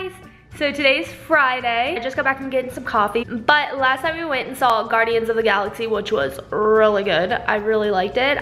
guys! So today's Friday. I just got back from getting some coffee, but last night we went and saw Guardians of the Galaxy, which was really good. I really liked it.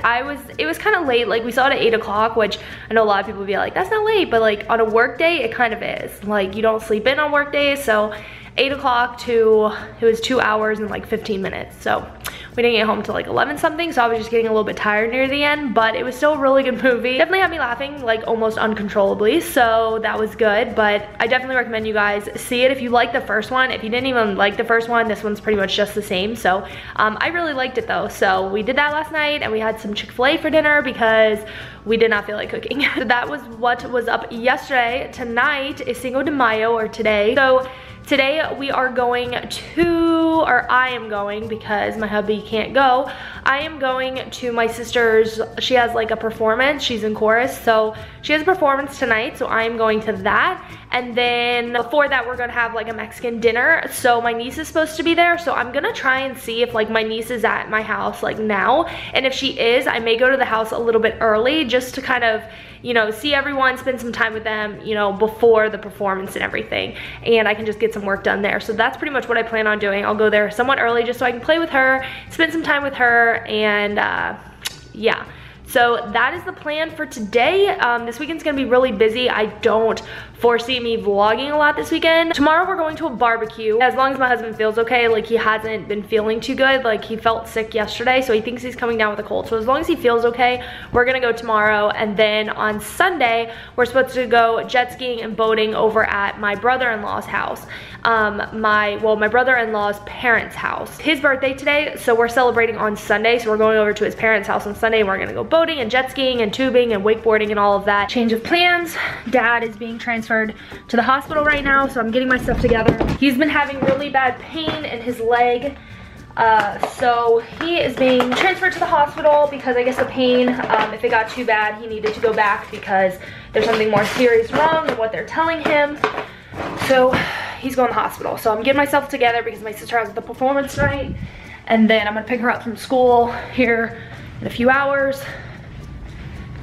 It was kind of late, like we saw it at 8 o'clock, which I know a lot of people would be like, that's not late, but like on a work day, it kind of is. Like you don't sleep in on work days, so 8 o'clock to, it was 2 hours and like 15 minutes. So we didn't get home till like 11 something, so I was just getting a little bit tired near the end, but it was still a really good movie. Definitely had me laughing like almost uncontrollably, so that was good. But I definitely recommend you guys see it if you like the first one. If you didn't even like the first one, this one's pretty much just the same. So I really liked it though. So we did that last night and we had some Chick-fil-A for dinner because we did not feel like cooking. So that was what was up yesterday. Tonight is Cinco de Mayo, or today. So today we are going to, or I am going because my hubby can't go. I am going to my sister's, she has like a performance, she's in chorus, so she has a performance tonight, so I am going to that. And then before that we're gonna have like a Mexican dinner, so my niece is supposed to be there, so I'm gonna try and see if like my niece is at my house like now, and if she is, I may go to the house a little bit early just to kind of, you know, see everyone, spend some time with them, you know, before the performance and everything, and I can just get some work done there. So that's pretty much what I plan on doing. I'll go there somewhat early just so I can play with her, spend some time with her, and yeah. So that is the plan for today. This weekend's gonna be really busy. I don't foresee me vlogging a lot this weekend. Tomorrow we're going to a barbecue. As long as my husband feels okay, like he hasn't been feeling too good. Like he felt sick yesterday, so he thinks he's coming down with a cold. So as long as he feels okay, we're gonna go tomorrow. And then on Sunday, we're supposed to go jet skiing and boating over at my brother-in-law's house. My brother-in-law's parents' house. His birthday today, so we're celebrating on Sunday. So we're going over to his parents' house on Sunday and we're gonna go boating and jet skiing and tubing and wakeboarding and all of that. Change of plans. Dad is being transferred to the hospital right now, so I'm getting my stuff together. He's been having really bad pain in his leg, so he is being transferred to the hospital because I guess the pain, if it got too bad, he needed to go back because there's something more serious wrong than what they're telling him. So he's going to the hospital. So I'm getting myself together because my sister has the performance tonight, and then I'm gonna pick her up from school here in a few hours.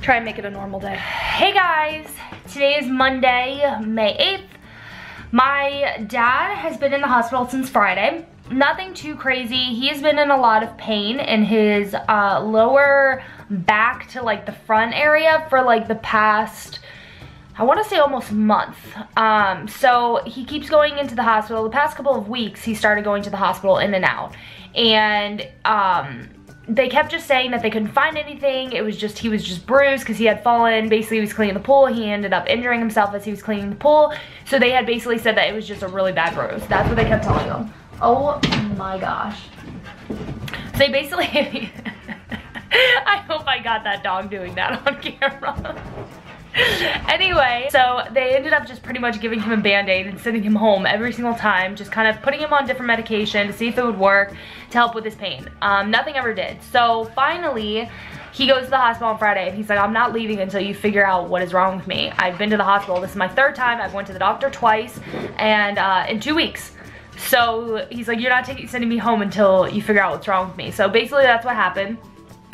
Try and make it a normal day. Hey guys, today is Monday, May 8th. My dad has been in the hospital since Friday. Nothing too crazy. He has been in a lot of pain in his lower back to like the front area for like the past, I want to say almost month. So he keeps going into the hospital. The past couple of weeks he started going to the hospital in and out, and they kept just saying that they couldn't find anything. It was just, he was just bruised because he had fallen. Basically, he was cleaning the pool. He ended up injuring himself as he was cleaning the pool. So they had basically said that it was just a really bad bruise. That's what they kept telling him. Oh my gosh. So they basically, I hope I got that dog doing that on camera. Anyway, so they ended up just pretty much giving him a band-aid and sending him home every single time, just kind of putting him on different medication to see if it would work to help with his pain. Nothing ever did. So finally, he goes to the hospital on Friday and he's like, I'm not leaving until you figure out what is wrong with me. I've been to the hospital. This is my third time. I've went to the doctor twice, and in 2 weeks. So he's like, you're not sending me home until you figure out what's wrong with me. So basically that's what happened.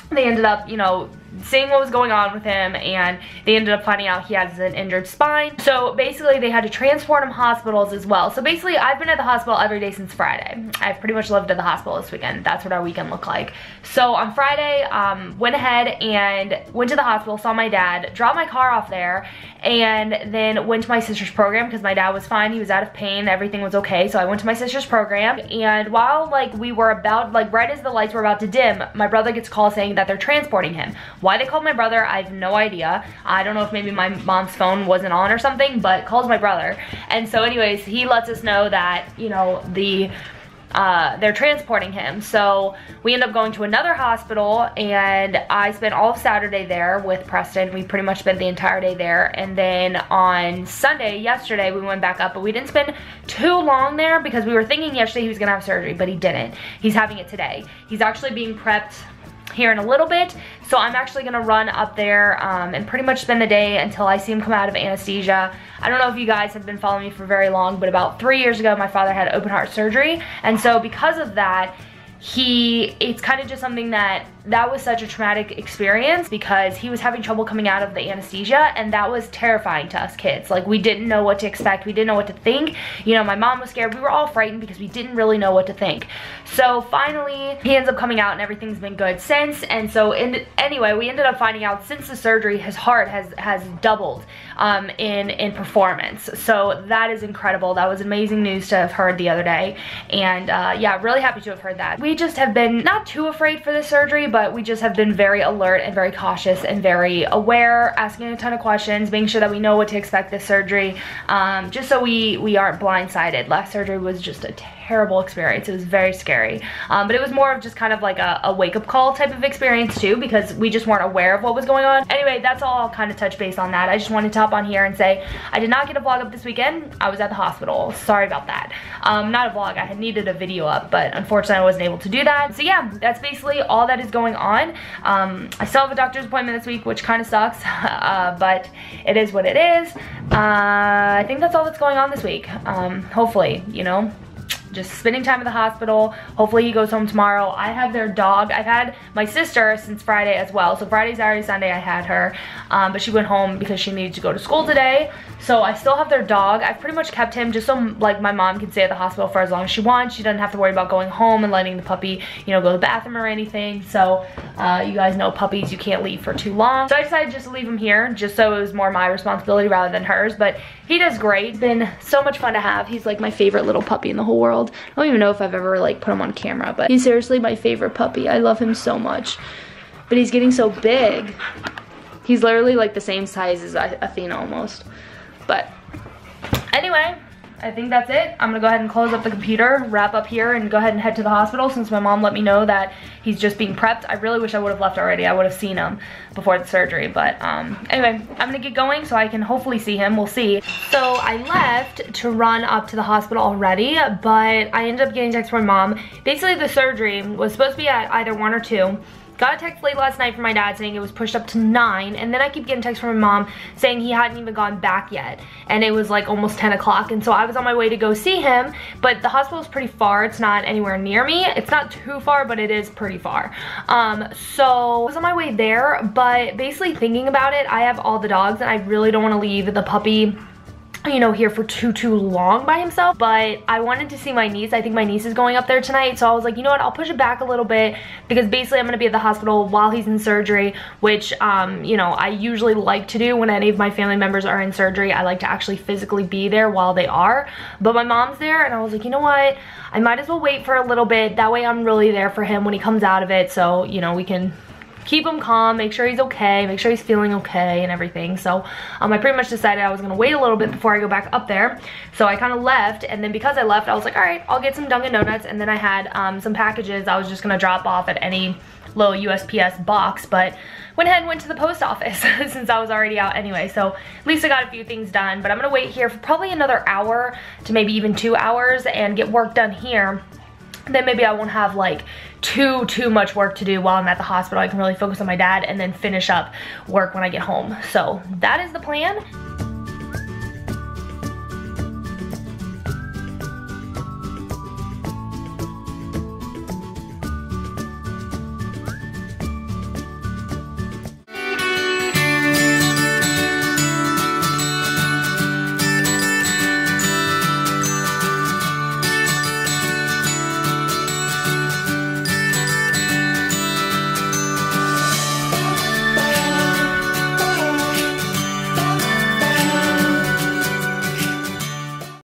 They ended up, you know, seeing what was going on with him, and they ended up finding out he has an injured spine. So basically they had to transport him hospitals as well. So basically I've been at the hospital every day since Friday. I've pretty much lived at the hospital this weekend. That's what our weekend looked like. So on Friday, went ahead and went to the hospital, saw my dad, dropped my car off there, and then went to my sister's program because my dad was fine. He was out of pain. Everything was okay. So I went to my sister's program, and while like we were about, like right as the lights were about to dim, my brother gets a call saying that they're transporting him. Why they called my brother, I have no idea. I don't know if maybe my mom's phone wasn't on or something, but calls my brother. And so anyways, he lets us know that, you know, they're transporting him. So we end up going to another hospital, and I spent all of Saturday there with Preston. We pretty much spent the entire day there. And then on Sunday, yesterday, we went back up, but we didn't spend too long there because we were thinking yesterday he was gonna have surgery, but he didn't. He's having it today. He's actually being prepped here in a little bit, so I'm actually gonna run up there and pretty much spend the day until I see him come out of anesthesia. I don't know if you guys have been following me for very long, but about 3 years ago my father had open heart surgery, and so because of that, it's kind of just something that that was such a traumatic experience because he was having trouble coming out of the anesthesia, and that was terrifying to us kids. Like, we didn't know what to expect. We didn't know what to think. You know, my mom was scared. We were all frightened because we didn't really know what to think. So finally, he ends up coming out and everything's been good since. And so anyway, we ended up finding out since the surgery, his heart has doubled in performance. So that is incredible. That was amazing news to have heard the other day. And yeah, really happy to have heard that. We just have been not too afraid for this surgery, but we just have been very alert and very cautious and very aware, asking a ton of questions, making sure that we know what to expect this surgery, just so we aren't blindsided. Last surgery was just a terrible experience. It was very scary, but it was more of just kind of like a wake-up call type of experience too, because we just weren't aware of what was going on. Anyway, that's all. I'll kind of touch base on that. I just wanted to hop on here and say I did not get a vlog up this weekend. I was at the hospital. Sorry about that. Not a vlog. I had needed a video up, but unfortunately I wasn't able to do that. So yeah, that's basically all that is going on. I still have a doctor's appointment this week, which kind of sucks, but it is what it is. I think that's all that's going on this week. Hopefully, you know, just spending time at the hospital. Hopefully he goes home tomorrow. I have their dog. I've had my sister since Friday as well. So Friday, Saturday, Sunday I had her, but she went home because she needed to go to school today. So I still have their dog. I've pretty much kept him just so like my mom can stay at the hospital for as long as she wants. She doesn't have to worry about going home and letting the puppy, you know, go to the bathroom or anything. So you guys know puppies, you can't leave for too long. So I decided just to leave him here just so it was more my responsibility rather than hers. But he does great. It's been so much fun to have. He's like my favorite little puppy in the whole world. I don't even know if I've ever like put him on camera, but he's seriously my favorite puppy. I love him so much. But he's getting so big. He's literally like the same size as Athena almost. But anyway, I think that's it. I'm gonna go ahead and close up the computer, wrap up here, and go ahead and head to the hospital since my mom let me know that he's just being prepped. I really wish I would have left already. I would have seen him before the surgery. But anyway, I'm gonna get going so I can hopefully see him. We'll see. So I left to run up to the hospital already, but I ended up getting a text from my mom. Basically, the surgery was supposed to be at either 1 or 2. Got a text late last night from my dad saying it was pushed up to 9, and then I keep getting text from my mom saying he hadn't even gone back yet, and it was like almost 10 o'clock, and so I was on my way to go see him, but the hospital is pretty far. It's not anywhere near me. It's not too far, but it is pretty far. So I was on my way there, but basically thinking about it, I have all the dogs, and I really don't want to leave the puppy, you know, here for too long by himself. But I wanted to see my niece. I think my niece is going up there tonight, so I was like, you know what, I'll push it back a little bit because basically I'm gonna be at the hospital while he's in surgery, which you know, I usually like to do when any of my family members are in surgery. I like to actually physically be there while they are, but my mom's there, and I was like, you know what, I might as well wait for a little bit. That way I'm really there for him when he comes out of it, so you know, we can keep him calm, make sure he's okay, make sure he's feeling okay and everything. So I pretty much decided I was gonna wait a little bit before I go back up there. So I kind of left, and then because I left, I was like, all right, I'll get some Dunkin' Donuts, and then I had some packages I was just gonna drop off at any little USPS box, but went ahead and went to the post office since I was already out anyway. So at least I got a few things done, but I'm gonna wait here for probably another hour to maybe even 2 hours and get work done here. Then maybe I won't have like too much work to do while I'm at the hospital. I can really focus on my dad and then finish up work when I get home. So that is the plan.